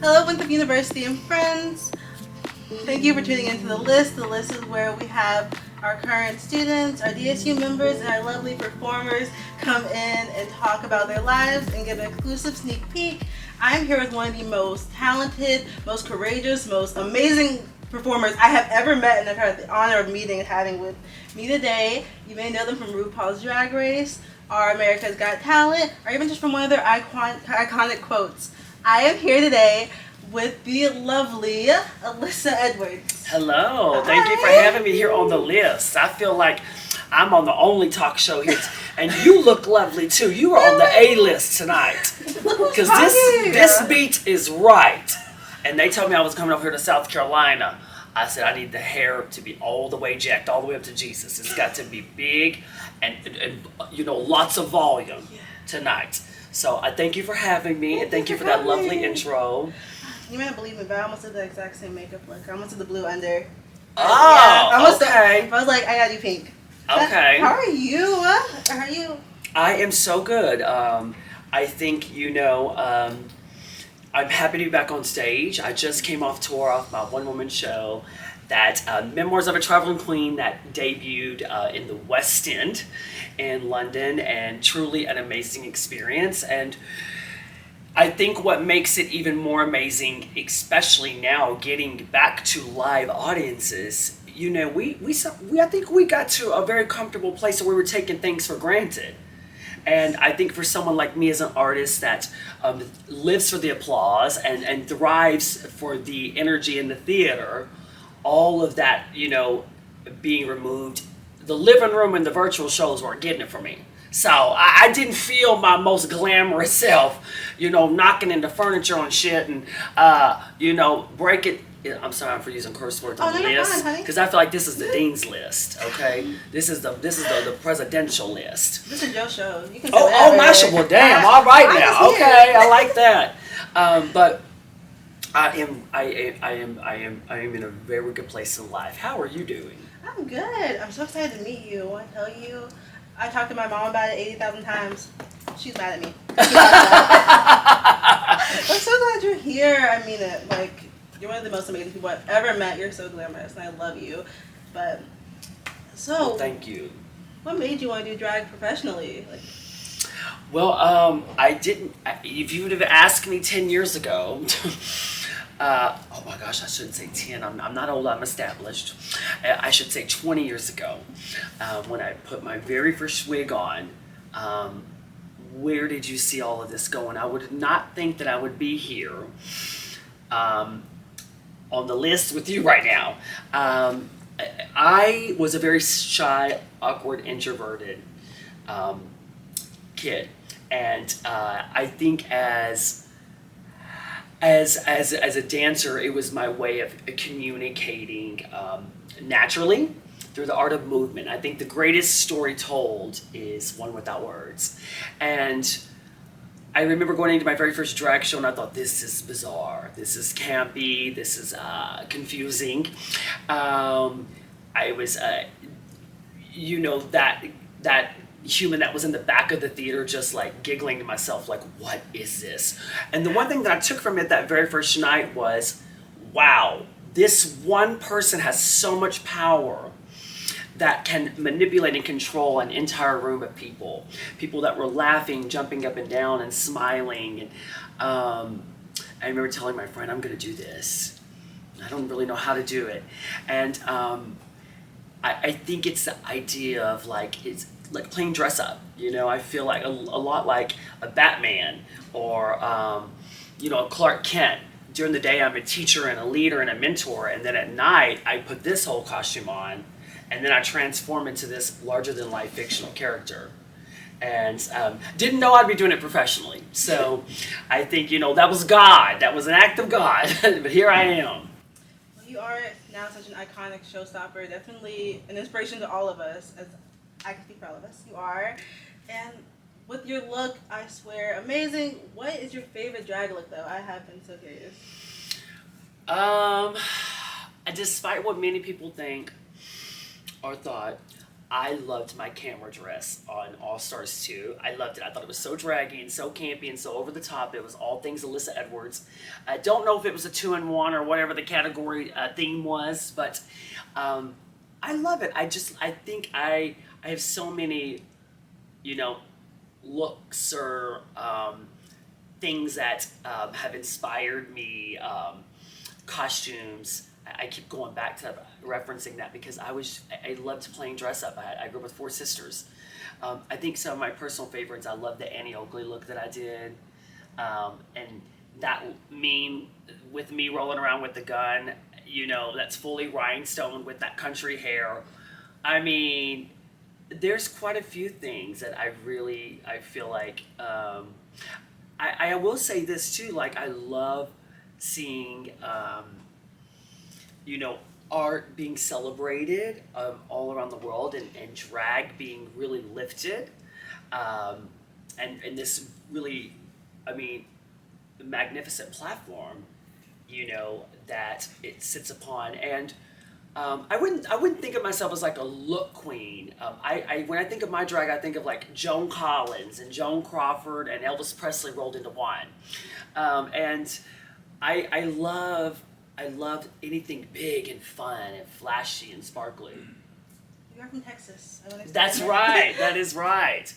Hello, Winthrop University and friends. Thank you for tuning into The List. The List is where we have our current students, our DSU members, and our lovely performers come in and talk about their lives and give an exclusive sneak peek. I'm here with one of the most talented, most courageous, most amazing performers I have ever met, and I've had the honor of meeting and having with me today. You may know them from RuPaul's Drag Race, or America's Got Talent, or even just from one of their iconic quotes. I am here today with the lovely Alyssa Edwards. Hello, Hi. thank you for having me here on The List. I feel like I'm on the only talk show here, and you look lovely too. You are on the A-list tonight, because this beat is right. And they told me I was coming over here to South Carolina. I said I need the hair to be all the way jacked, all the way up to Jesus. It's got to be big and lots of volume tonight. So I thank you for having me, and thank you for that lovely intro. You may not believe me, but I almost did the exact same makeup look. I almost did the blue under. Oh, okay. I was like, I gotta do pink. Okay. How are you? How are you? I am so good. I think, I'm happy to be back on stage. I just came off tour off my one-woman show, that Memoirs of a Traveling Queen, that debuted in the West End in London, and truly an amazing experience. And I think what makes it even more amazing, especially now getting back to live audiences, I think we got to a very comfortable place where we were taking things for granted. And I think for someone like me as an artist that lives for the applause and thrives for the energy in the theater, all of that, being removed, the living room and the virtual shows weren't getting it for me. So I didn't feel my most glamorous self, knocking into furniture and shit and, breaking. I'm sorry for using curse words on the list, because I feel like this is the dean's list. Okay, this is the presidential list. This is your show. You can say oh, my show. Well, damn. All right now. Okay, I like that. But I am in a very good place in life. How are you doing? I'm good. I'm so excited to meet you. I tell you, I talked to my mom about it 80,000 times. She's mad at me. I'm so glad you're here. I mean it. Like, you're one of the most amazing people I've ever met. You're so glamorous, and I love you. But Well, thank you. What made you want to do drag professionally? Well, I didn't. If you would have asked me 10 years ago, oh my gosh, I shouldn't say 10. I'm not old. I'm established. I should say 20 years ago, when I put my very first wig on. Where did you see all of this going? I would not think that I would be here. On the list with you right now. I was a very shy, awkward, introverted kid, and I think as a dancer, it was my way of communicating naturally through the art of movement. I think the greatest story told is one without words, and I remember going into my very first drag show and I thought, this is bizarre, this is campy, this is confusing. I was, that human that was in the back of the theater just like giggling to myself like, what is this? And the one thing that I took from it that very first night was, wow, this one person has so much power that can manipulate and control an entire room of people that were laughing, jumping up and down and smiling. And I remember telling my friend, I'm gonna do this. I don't really know how to do it. And I think it's the idea of it's like playing dress up. I feel like a lot like a Batman or a Clark Kent. During the day I'm a teacher and a leader and a mentor, and then at night I put this whole costume on, and then I transform into this larger-than-life fictional character. And didn't know I'd be doing it professionally. So I think, that was God. That was an act of God. But here I am. Well, you are now such an iconic showstopper. Definitely an inspiration to all of us, as I can speak for all of us. You are. And with your look, I swear, amazing. What is your favorite drag look, though? I have been so curious. Despite what many people think or thought, I loved my camera dress on All Stars 2. I loved it. I thought it was so draggy and so campy and so over the top. It was all things Alyssa Edwards. I don't know if it was a 2-in-1 or whatever the category theme was, but I love it. I think I have so many, you know, looks or things that have inspired me, costumes. I keep going back to referencing that because I loved playing dress up. I grew up with four sisters. I think some of my personal favorites, I love the Annie Oakley look that I did. And that meme with me rolling around with the gun, you know, that's fully rhinestone with that country hair. I mean, there's quite a few things that I feel like, I will say this too, like I love seeing, you know, art being celebrated all around the world and drag being really lifted. And this really, I mean, magnificent platform, you know, that it sits upon. And I wouldn't think of myself as like a look queen. When I think of my drag, I think of like Joan Collins and Joan Crawford and Elvis Presley rolled into one. And I love anything big and fun and flashy and sparkly. You are from Texas. That's right. That is right.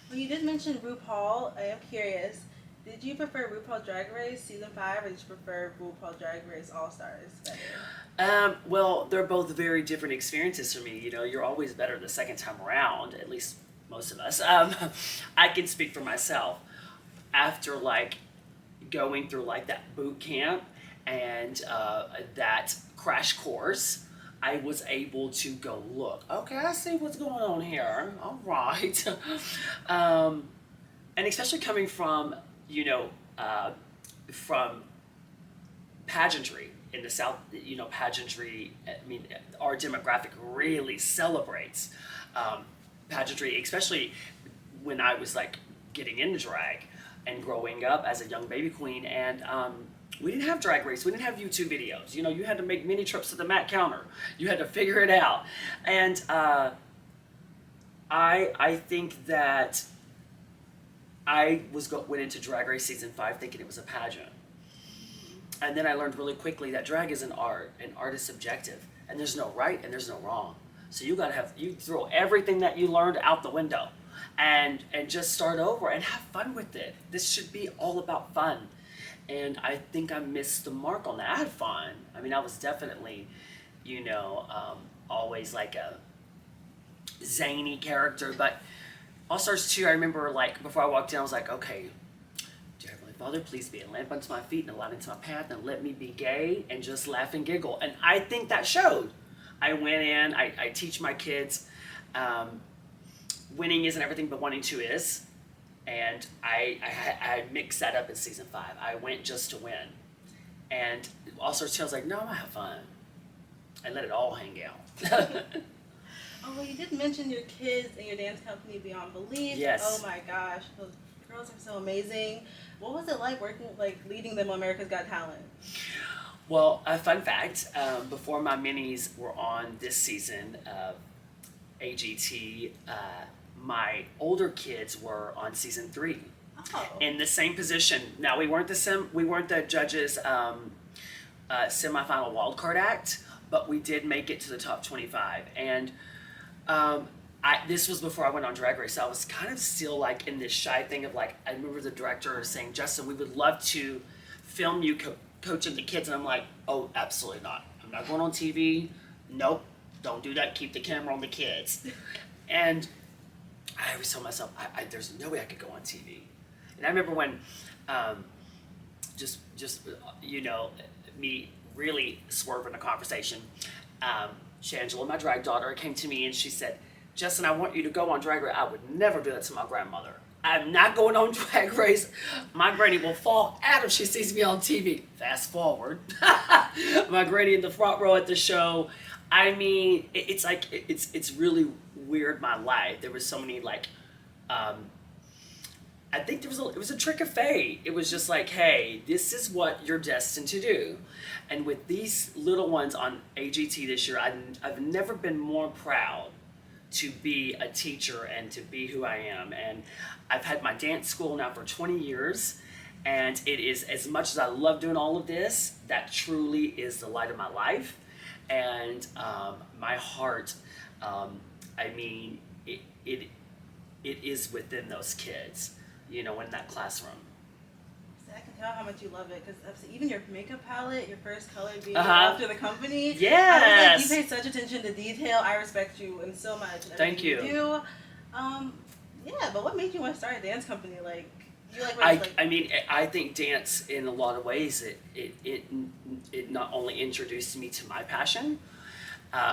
Well, you did mention RuPaul. I am curious. Did you prefer RuPaul Drag Race Season 5 or did you prefer RuPaul Drag Race All-Stars better? Well, they're both very different experiences for me. You know, you're always better the second time around, at least most of us. I can speak for myself. After, like, going through, like, that boot camp and that crash course, I was able to go, look, okay, I see what's going on here. All right. And especially coming from, you know, from pageantry in the South, you know, pageantry, I mean, our demographic really celebrates pageantry, especially when I was like getting into drag and growing up as a young baby queen. And we didn't have Drag Race. We didn't have YouTube videos. You know, you had to make many trips to the Mac counter. You had to figure it out. And I think that I went into Drag Race Season 5 thinking it was a pageant. And then I learned really quickly that drag is an art, and art is subjective. And there's no right and there's no wrong. So you throw everything that you learned out the window and just start over and have fun with it. This should be all about fun. And I think I missed the mark on that. I had fun. I mean, I was definitely, you know, always like a zany character, but All Stars 2, I remember, like, before I walked in, I was like, okay, dear Heavenly Father, please be a lamp unto my feet and a light unto my path, and let me be gay and just laugh and giggle. And I think that showed. I went in, I teach my kids, winning isn't everything, but wanting to is. And I mixed that up in Season 5. I went just to win. And All Stars 2, I was like, no, I'm going to have fun. I let it all hang out. Oh, well, you did mention your kids and your dance company Beyond Belief. Yes. Oh my gosh, those girls are so amazing. What was it like leading them on America's Got Talent? Well, a fun fact, before my minis were on this season of AGT, my older kids were on Season 3. Oh. In the same position. Now, we weren't the judges' semifinal wildcard act, but we did make it to the top 25. And this was before I went on Drag Race, so I was kind of still like in this shy thing of like, I remember the director saying, Justin, we would love to film you coaching the kids. And I'm like, oh, absolutely not. I'm not going on TV. Nope, don't do that. Keep the camera on the kids. And I always told myself, there's no way I could go on TV. And I remember when, just you know, me really swerving the conversation, Shangela, my drag daughter, came to me and she said, Justin, I want you to go on Drag Race. I would never do that to my grandmother. I'm not going on Drag Race. My granny will fall out if she sees me on TV. Fast forward. My granny in the front row at the show. I mean, it's like, it's really weird, my life. There was so many, like, I think it was a trick of fate. It was just like, hey, this is what you're destined to do. And with these little ones on AGT this year, I've never been more proud to be a teacher and to be who I am. And I've had my dance school now for 20 years. And it is, as much as I love doing all of this, that truly is the light of my life. And my heart, I mean, it is within those kids, you know, in that classroom. I can tell how much you love it, because even your makeup palette, your first color being after the company. Yes. I was like, you pay such attention to detail. I respect you and so much. And Thank you. Do. Yeah, but what made you want to start a dance company? Like, you I mean, I think dance in a lot of ways, it not only introduced me to my passion,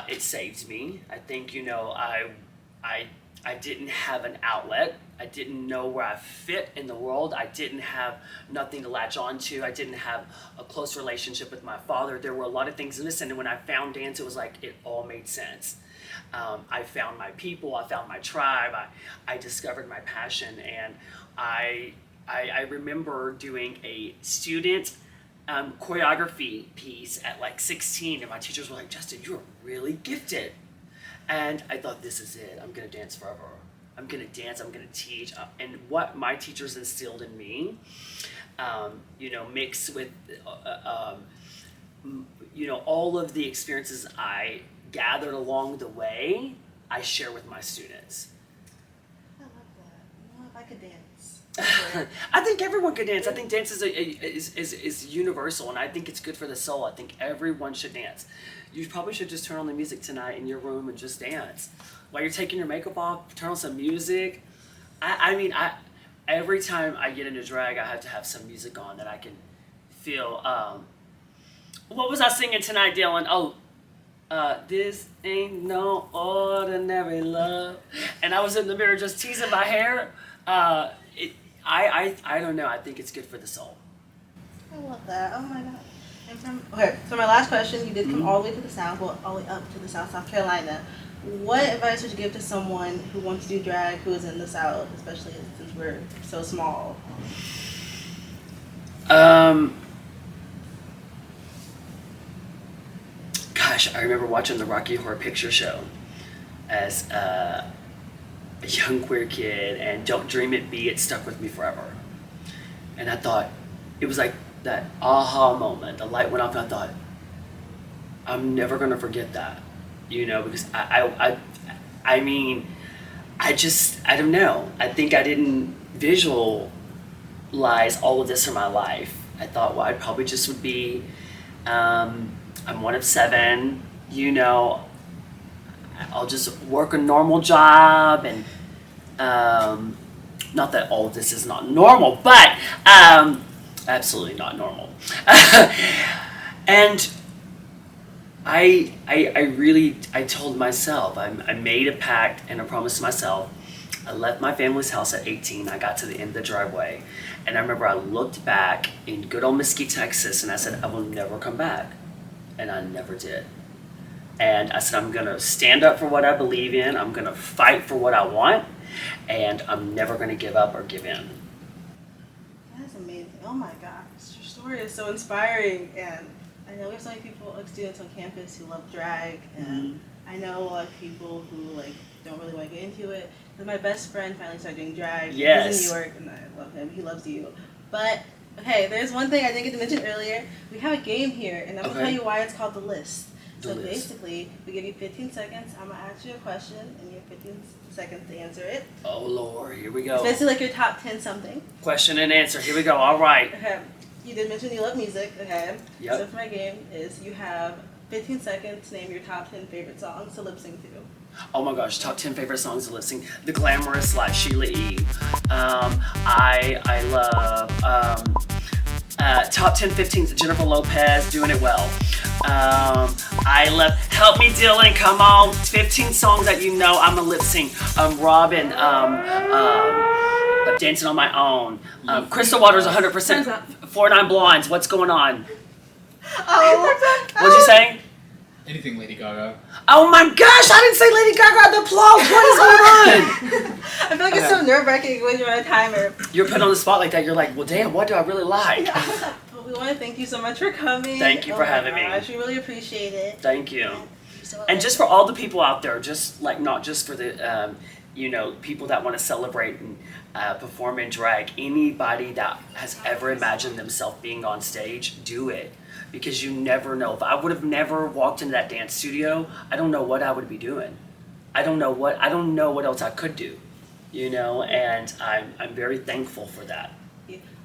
it saved me. I think, you know, I didn't have an outlet. I didn't know where I fit in the world. I didn't have nothing to latch on to. I didn't have a close relationship with my father. There were a lot of things missing, and when I found dance, it was like it all made sense. I found my people. I found my tribe. I discovered my passion, and I remember doing a student choreography piece at like 16, and my teachers were like, "Justin, you're really gifted." And I thought, this is it. I'm going to dance forever. I'm going to dance. I'm going to teach. And what my teachers instilled in me, you know, mixed with, you know, all of the experiences I gathered along the way, I share with my students. I love that. You know, if I could dance. I think everyone could dance. I think dance is universal, and I think it's good for the soul. I think everyone should dance. You probably should just turn on the music tonight in your room and just dance. While you're taking your makeup off, turn on some music. I mean, every time I get into drag, I have to have some music on that I can feel. What was I singing tonight, Dylan? Oh, this ain't no ordinary love. And I was in the mirror just teasing my hair. I don't know. I think it's good for the soul. I love that. Oh my God. Okay, so my last question, you did come all the way to the South, well, all the way up to the South Carolina. What advice would you give to someone who wants to do drag, who is in the South, especially since we're so small? Gosh, I remember watching the Rocky Horror Picture Show as a young queer kid, and Don't Dream It Be, it stuck with me forever. And I thought, it was like that aha moment. The light went off, and I thought, I'm never gonna forget that, you know, because I mean, I don't know. I think I didn't visualize all of this in my life. I thought, well, I probably just would be, I'm one of 7, you know, I'll just work a normal job, and not that all of this is not normal, but absolutely not normal. And I told myself, I made a pact and a promise to myself. I left my family's house at 18. I got to the end of the driveway, and I remember I looked back in good old Mesquite, Texas, and I said, I will never come back. And I never did. And I said, I'm gonna stand up for what I believe in. I'm gonna fight for what I want, and I'm never gonna give up or give in. That's amazing. Oh my gosh, your story is so inspiring. And I know we have so many people, like students on campus, who love drag, and I know a lot of people who like don't really want to get into it. Because my best friend finally started doing drag. Yes. He's in New York, and I love him. He loves you. But okay, there's one thing I didn't get to mention earlier. We have a game here, and I'm gonna tell you why it's called The List. So basically, we give you 15 seconds. I'm gonna ask you a question, and you have 15 seconds to answer it. Oh Lord, here we go. It's basically like your top 10 something. Question and answer. Here we go. All right. Okay. You did mention you love music. Okay. Yep. So for my game is you have 15 seconds to name your top 10 favorite songs to lip sync to. Oh my gosh, top 10 favorite songs to lip sync. The Glamorous by Sheila E. I love top 10, 15, Jennifer Lopez, Doing It Well. I love Help Me Dylan, come on. 15 songs that you know I'm a lip sync. Robin, Dancing on My Own. Crystal Waters, 100%. 49 Blondes, What's Going On? Oh, What'd you say? Anything Lady Gaga. Oh my gosh, I didn't say Lady Gaga, the applause. What is going on? I feel like it's so nerve-wracking when you're on a timer. You're put on the spot like that. You're like, well, damn, what do I really like? Well, we want to thank you so much for coming. Thank you for having me. We really appreciate it. Thank you. And just for all the people out there, just like not just for the people that want to celebrate and perform in drag. Anybody that has ever imagined themselves being on stage, do it, because you never know. If I would have never walked into that dance studio, I don't know what I would be doing. I don't know what else I could do, and I'm very thankful for that.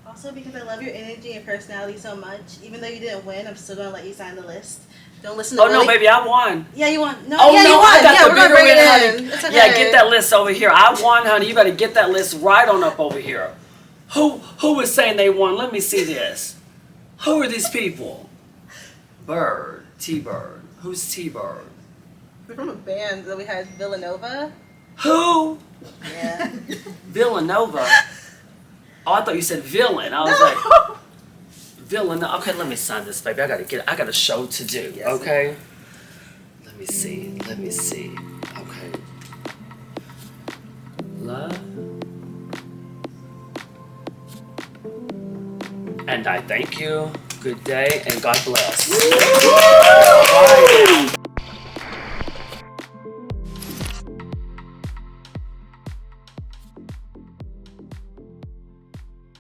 Also, because I love your energy and personality so much, even though you didn't win, I'm still gonna let you sign the list. Don't listen to no, baby, I won. Yeah, you won. No, oh yeah, no, you won. I got yeah, the we're gonna bigger bring win, it honey. in. It's okay. Yeah, get that list over here. I won, honey. You better get that list right on up over here. Who is saying they won? Let me see this. Who are these people? Bird, T-Bird. Who's T-Bird? We're from a band that we had, Villanova. Who? Yeah. Villanova. Oh, I thought you said villain. I was like, villain. Okay, let me sign this, baby. I got a show to do. Yes. Okay. Let me see. Okay. Love. And I thank you. Good day and God bless. All right.